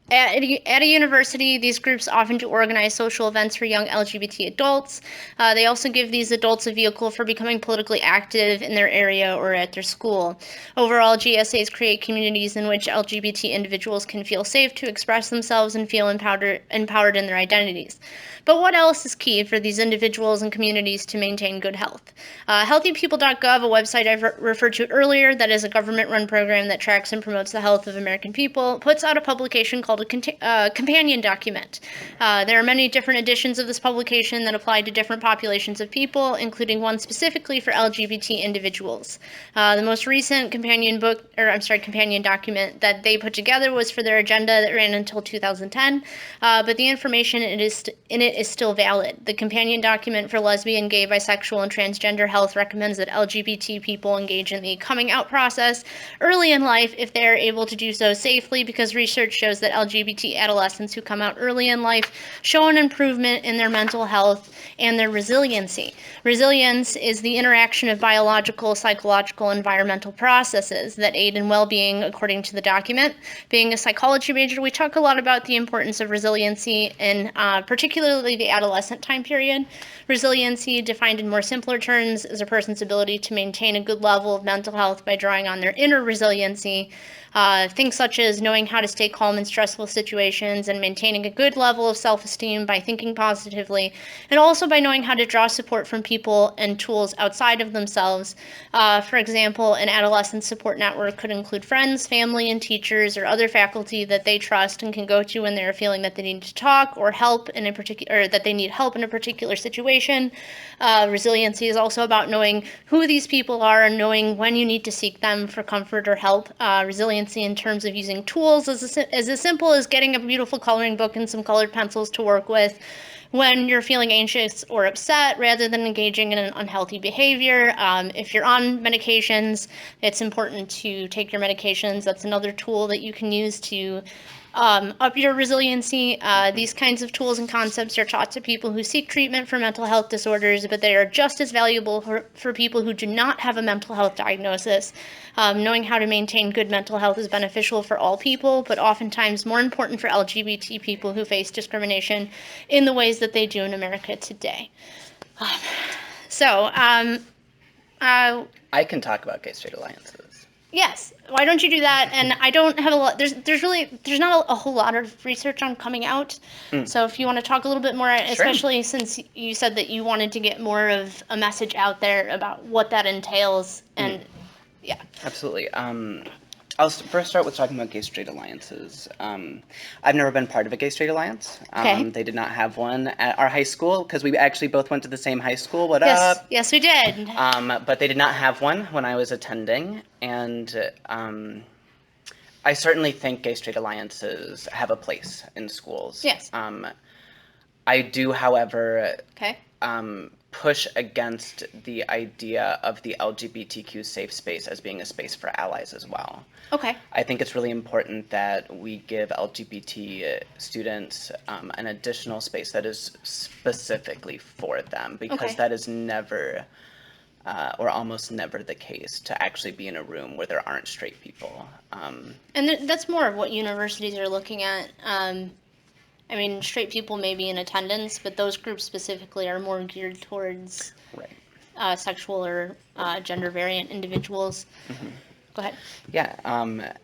At a university, these groups often do organize social events for young LGBT adults. They also give these adults a vehicle for becoming politically active in their area or at their school. Overall, GSAs create communities in which LGBT individuals can feel safe to express themselves and feel empowered in their identities. But what else is key for these individuals and communities to maintain good health? HealthyPeople.gov, a website I've referred to earlier that is a government-run program that tracks and promotes the health of American people, puts out a publication called a companion document. There are many different editions of this publication that apply to different populations of people, including one specifically for LGBT individuals. The most recent companion document that they put together was for their agenda that ran until 2010, but the information in it is still valid. The companion document for lesbian, gay, bisexual, and transgender health recommends that LGBT people engage in the coming out process early in life if they are able to do so safely, because research shows that LGBT adolescents who come out early in life show an improvement in their mental health and their resiliency. Resilience is the interaction of biological, psychological, and environmental processes that aid in well-being, according to the document. Being a psychology major, we talk a lot about the importance of resiliency in particularly the adolescent time period. Resiliency, defined in more simpler terms, is a person's ability to maintain a good level of mental health by drawing on their inner resiliency. Things such as knowing how to stay calm in stressful situations and maintaining a good level of self-esteem by thinking positively, and also by knowing how to draw support from people and tools outside of themselves. For example, an adolescent support network could include friends, family, and teachers or other faculty that they trust and can go to when they're feeling that they need to talk or that they need help in a particular situation. Resiliency is also about knowing who these people are and knowing when you need to seek them for comfort or help. Resiliency in terms of using tools as simple as getting a beautiful coloring book and some colored pencils to work with, when you're feeling anxious or upset rather than engaging in an unhealthy behavior. If you're on medications, it's important to take your medications. That's another tool that you can use to up your resiliency. These kinds of tools and concepts are taught to people who seek treatment for mental health disorders, but they are just as valuable for people who do not have a mental health diagnosis. Knowing how to maintain good mental health is beneficial for all people, but oftentimes more important for LGBT people who face discrimination in the ways that they do in America today. I can talk about gay-straight alliances. Yes. Why don't you do that? And I don't have a lot. There's not a whole lot of research on coming out. So if you want to talk a little bit more, especially since you said that you wanted to get more of a message out there about what that entails, and yeah. Absolutely. I'll first start with talking about gay-straight alliances. I've never been part of a gay-straight alliance. Okay. They did not have one at our high school because we actually both went to the same high school. What Yes. up? Yes, we did. But they did not have one when I was attending, and I certainly think gay-straight alliances have a place in schools. Yes. I do, however, Okay. push against the idea of the LGBTQ safe space as being a space for allies as well. Okay. I think it's really important that we give LGBT students an additional space that is specifically for them, because that is never or almost never the case, to actually be in a room where there aren't straight people. And that's more of what universities are looking at. I mean, straight people may be in attendance, but those groups specifically are more geared towards sexual or gender variant individuals. Mm-hmm. Go ahead. Yeah,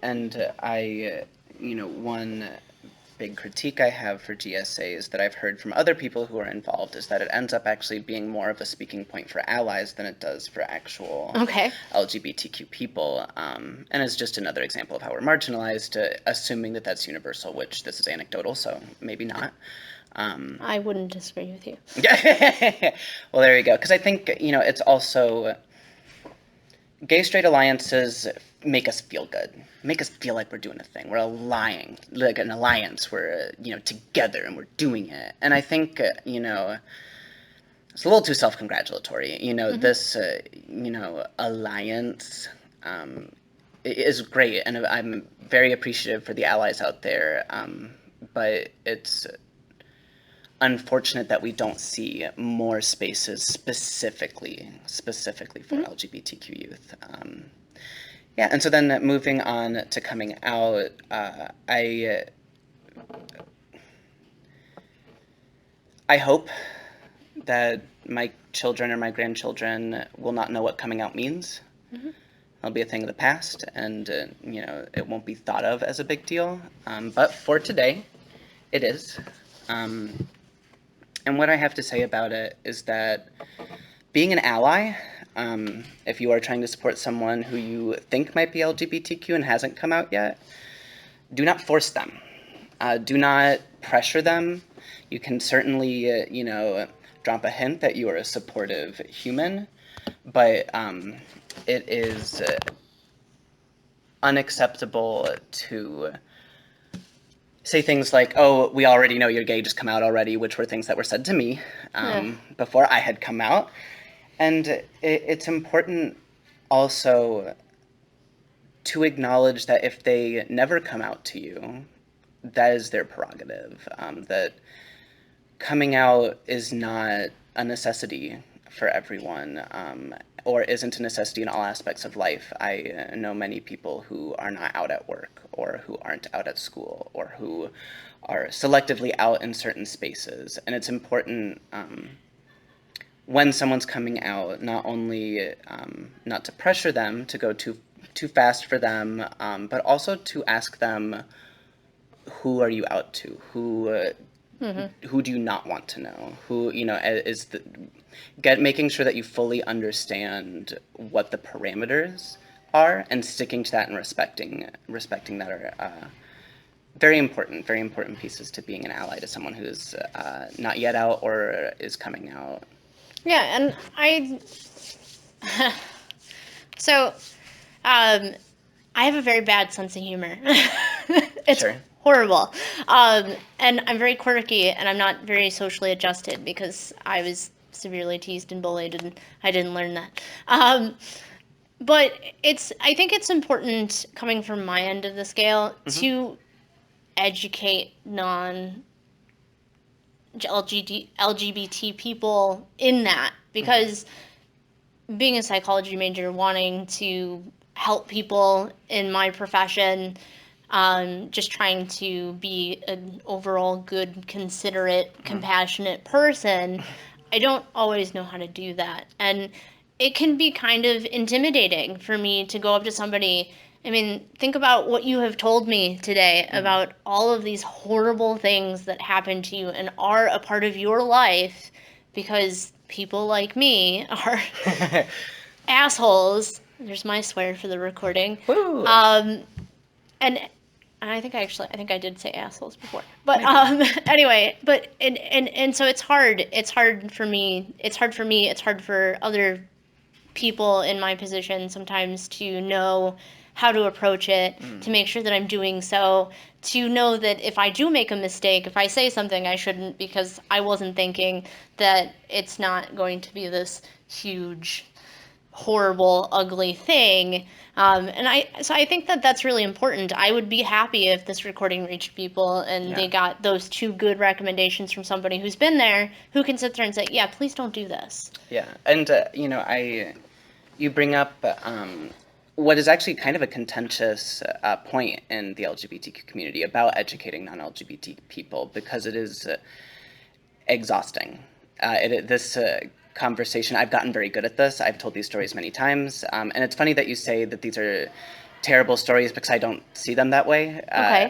and I, one big critique I have for GSAs that I've heard from other people who are involved is that it ends up actually being more of a speaking point for allies than it does for actual LGBTQ people. And it's just another example of how we're marginalized, assuming that that's universal, which this is anecdotal, so maybe not. I wouldn't disagree with you. Well, there you go. Because I think, it's also... Gay-straight alliances make us feel good. Make us feel like we're doing a thing. We're allying, like an alliance. We're, together and we're doing it. And I think, it's a little too self-congratulatory. This, alliance is great. And I'm very appreciative for the allies out there. But it's unfortunate that we don't see more spaces specifically for LGBTQ youth. And so then moving on to coming out, I hope that my children or my grandchildren will not know what coming out means. It'll be a thing of the past, and it won't be thought of as a big deal. But for today, it is. And what I have to say about it is that being an ally, if you are trying to support someone who you think might be LGBTQ and hasn't come out yet, do not force them. Do not pressure them. You can certainly, drop a hint that you are a supportive human, but it is unacceptable to say things like, oh, we already know you're gay, just come out already, which were things that were said to me before I had come out. And it's important also to acknowledge that if they never come out to you, that is their prerogative. That coming out is not a necessity for everyone, or isn't a necessity in all aspects of life. I know many people who are not out at work, or who aren't out at school, or who are selectively out in certain spaces. And it's important when someone's coming out, not only not to pressure them to go too fast for them, but also to ask them, who are you out to? Who do you not want to know? Who, is making sure that you fully understand what the parameters are, and sticking to that and respecting that are very important pieces to being an ally to someone who's not yet out or is coming out. Yeah, and I have a very bad sense of humor. It's horrible. And I'm very quirky, and I'm not very socially adjusted because I was severely teased and bullied, and I didn't learn that. But I think it's important, coming from my end of the scale, to educate non-LGBT people in that, because being a psychology major, wanting to help people in my profession, just trying to be an overall good, considerate, compassionate person, I don't always know how to do that. And it can be kind of intimidating for me to go up to somebody. I mean, think about what you have told me today about all of these horrible things that happen to you and are a part of your life because people like me are assholes. There's my swear for the recording. Woo. And I think I did say assholes before. But anyway, and so it's hard. It's hard for me. It's hard for other people in my position sometimes to know how to approach it, to make sure that I'm doing so, to know that if I do make a mistake, if I say something I shouldn't because I wasn't thinking, that it's not going to be this huge, horrible, ugly thing. So I think that that's really important. I would be happy if this recording reached people and they got those 2 good recommendations from somebody who's been there, who can sit there and say, yeah, please don't do this. Yeah, and you bring up what is actually kind of a contentious point in the LGBTQ community about educating non-LGBT people, because it is exhausting. This conversation, I've gotten very good at this. I've told these stories many times, and it's funny that you say that these are terrible stories because I don't see them that way. Okay.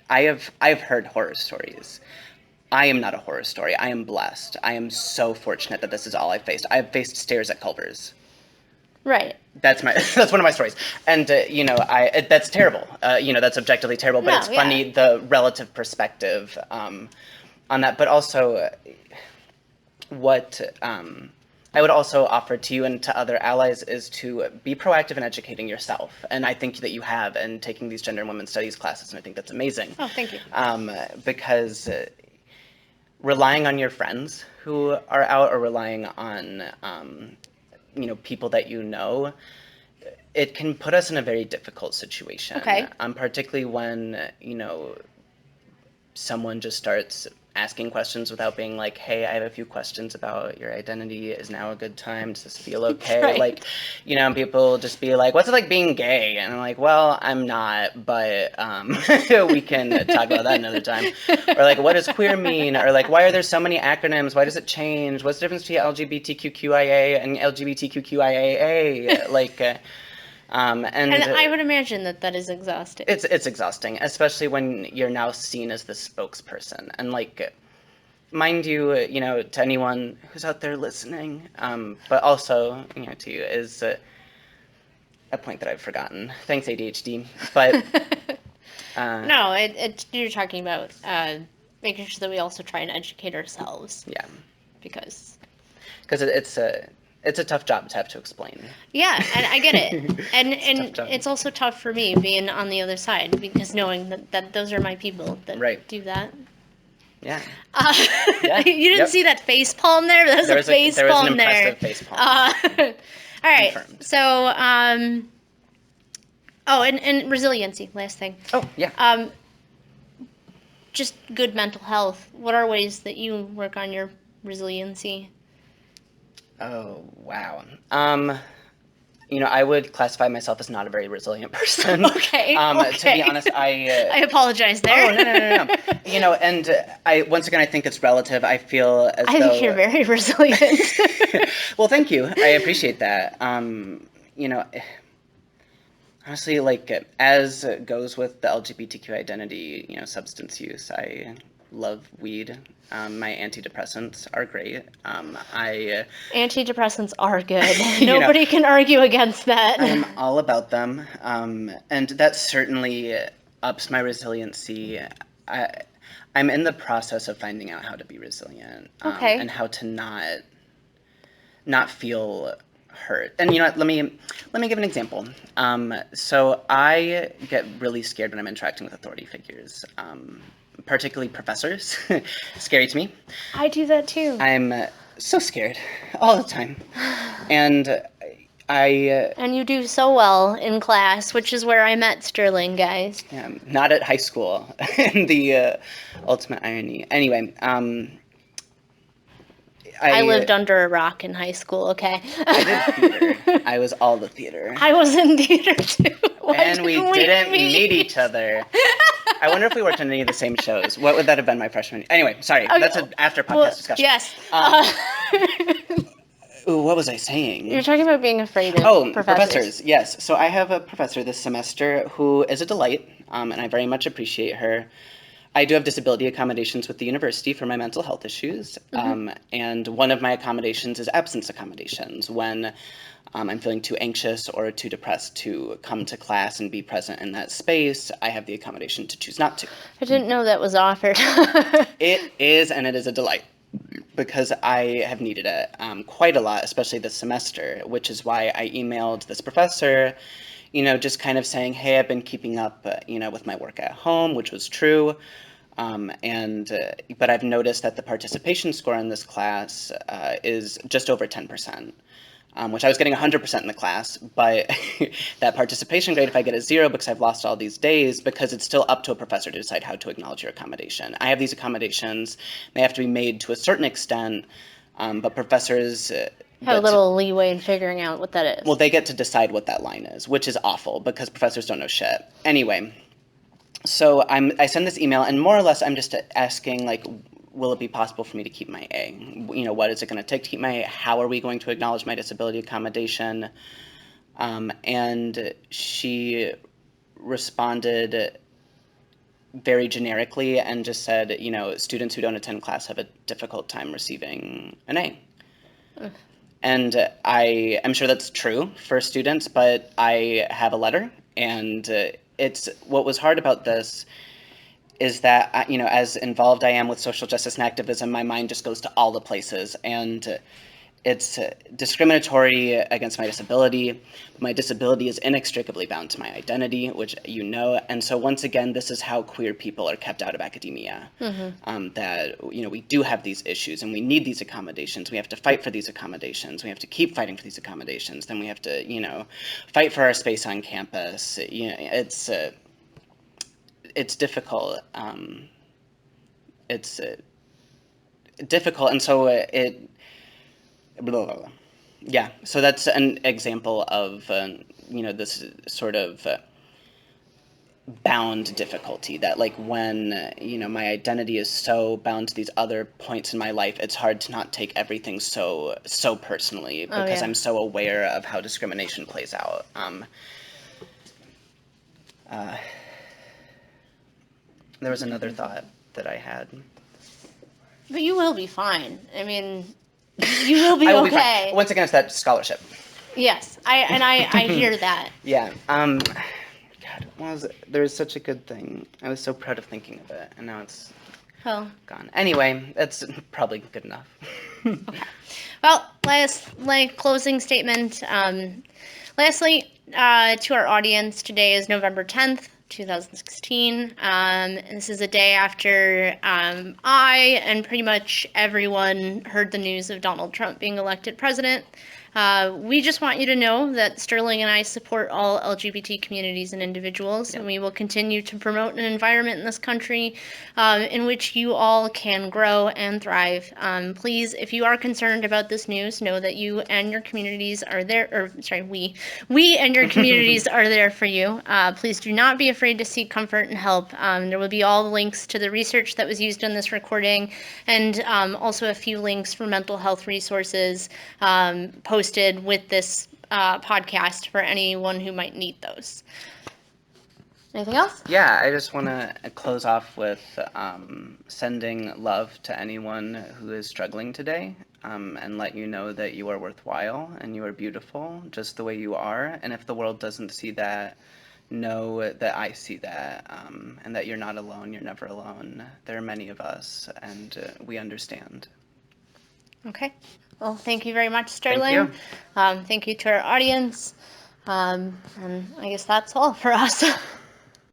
I've heard horror stories. I am not a horror story. I am blessed. I am so fortunate that this is all I've faced. I've faced stairs at Culver's. Right. That's one of my stories, and that's terrible. That's objectively terrible. But it's funny the relative perspective on that. But also, what I would also offer to you and to other allies is to be proactive in educating yourself. And I think that you have, in taking these gender and women's studies classes, and I think that's amazing. Oh, thank you. Because relying on your friends who are out, or relying on people that you know, it can put us in a very difficult situation. Okay. Particularly when someone just starts asking questions without being like, hey, I have a few questions about your identity. Is now a good time? Does this feel okay? Right. Like, and people just be like, what's it like being gay? And I'm like, well, I'm not, but we can talk about that another time. Or like, what does queer mean? Or like, why are there so many acronyms? Why does it change? What's the difference between LGBTQIA and LGBTQIAA? Like, and I would imagine that is exhausting. It's exhausting, especially when you're now seen as the spokesperson. And like, mind you, to anyone who's out there listening, but also, to you, is a point that I've forgotten. Thanks, ADHD. But no, you're talking about making sure that we also try and educate ourselves. Yeah. Because it's a tough job to have to explain. Yeah, and I get it. And it's also tough for me being on the other side, because knowing that those are my people that do that. Yeah. You didn't see that face palm there? There was a face palm there. There was an impressive face palm. All right. Confirmed. So, and resiliency, last thing. Oh, yeah. Just good mental health. What are ways that you work on your resiliency? Oh, wow. I would classify myself as not a very resilient person. Okay. To be honest, I apologize there. Oh, no. And once again, I think it's relative. I feel as though... I think you're very resilient. Well, thank you. I appreciate that. Honestly, like, as goes with the LGBTQ identity, substance use, I love weed. My antidepressants are great. Antidepressants are good. Nobody can argue against that. I'm all about them. And that certainly ups my resiliency. I'm in the process of finding out how to be resilient. Okay. And how to not feel hurt. And you know what, let me give an example. So I get really scared when I'm interacting with authority figures, particularly professors. Scary to me. I do that too. I'm so scared all the time. And And you do so well in class, which is where I met Sterling, guys. yeah, not at high school. And the ultimate irony. Anyway, I lived under a rock in high school, okay? I did theater. I was all the theater. I was in theater too. Why And we didn't meet each other. I wonder if we worked on any of the same shows. What would that have been my freshman year? Anyway, sorry. Okay. That's an after podcast discussion. Yes. Ooh, what was I saying? You're talking about being afraid of professors. Yes. So I have a professor this semester who is a delight, and I very much appreciate her. I do have disability accommodations with the university for my mental health issues, and one of my accommodations is absence accommodations when I'm feeling too anxious or too depressed to come to class and be present in that space. I have the accommodation to choose not to. I didn't know that was offered. It is, and it is a delight because I have needed it quite a lot, especially this semester, which is why I emailed this professor, you know, just kind of saying, hey, I've been keeping up, with my work at home, which was true. But I've noticed that the participation score in this class is just over 10%, which I was getting 100% in the class. But that participation grade, if I get a 0 because I've lost all these days, because it's still up to a professor to decide how to acknowledge your accommodation. I have these accommodations. They have to be made to a certain extent, but professors have a little leeway in figuring out what that is. Well, they get to decide what that line is, which is awful because professors don't know shit. Anyway, so I send this email, and more or less I'm just asking, like, will it be possible for me to keep my A? You know, what is it going to take to keep my A? How are we going to acknowledge my disability accommodation? And she responded very generically and just said, you know, students who don't attend class have a difficult time receiving an A. And I am sure that's true for students, but I have a letter, and it's what was hard about this is that, as involved I am with social justice and activism, my mind just goes to all the places, and it's discriminatory against my disability. My disability is inextricably bound to my identity, which you know, and so once again, this is how queer people are kept out of academia. That, we do have these issues, and we need these accommodations. We have to fight for these accommodations. We have to keep fighting for these accommodations. Then we have to, fight for our space on campus. It's difficult. It's difficult, and so blah, blah, blah. Yeah, so that's an example of, this sort of bound difficulty that, like, when, my identity is so bound to these other points in my life, it's hard to not take everything so personally because I'm so aware of how discrimination plays out. There was another thought that I had. But you will be fine. I mean, you will be I will okay. Be fine. Once again, it's that scholarship. Yes, I hear that. Yeah. God, there's such a good thing. I was so proud of thinking of it, and now it's gone. Anyway, that's probably good enough. Okay. Well, closing statement. Lastly, to our audience, today is November 10th. 2016. This is a day after I and pretty much everyone heard the news of Donald Trump being elected president. We just want you to know that Sterling and I support all LGBT communities and individuals, and we will continue to promote an environment in this country in which you all can grow and thrive. Please, if you are concerned about this news, know that you and your communities are there, we and your communities are there for you. Please do not be afraid to seek comfort and help. There will be all the links to the research that was used in this recording, and also a few links for mental health resources posted with this podcast for anyone who might need those. Anything else? Yeah, I just want to close off with sending love to anyone who is struggling today, and let you know that you are worthwhile and you are beautiful just the way you are. And if the world doesn't see that, know that I see that, and that you're not alone. You're never alone. There are many of us, and we understand. Okay. Well, thank you very much, Thank Sterling. you. Thank you to our audience. And I guess that's all for us.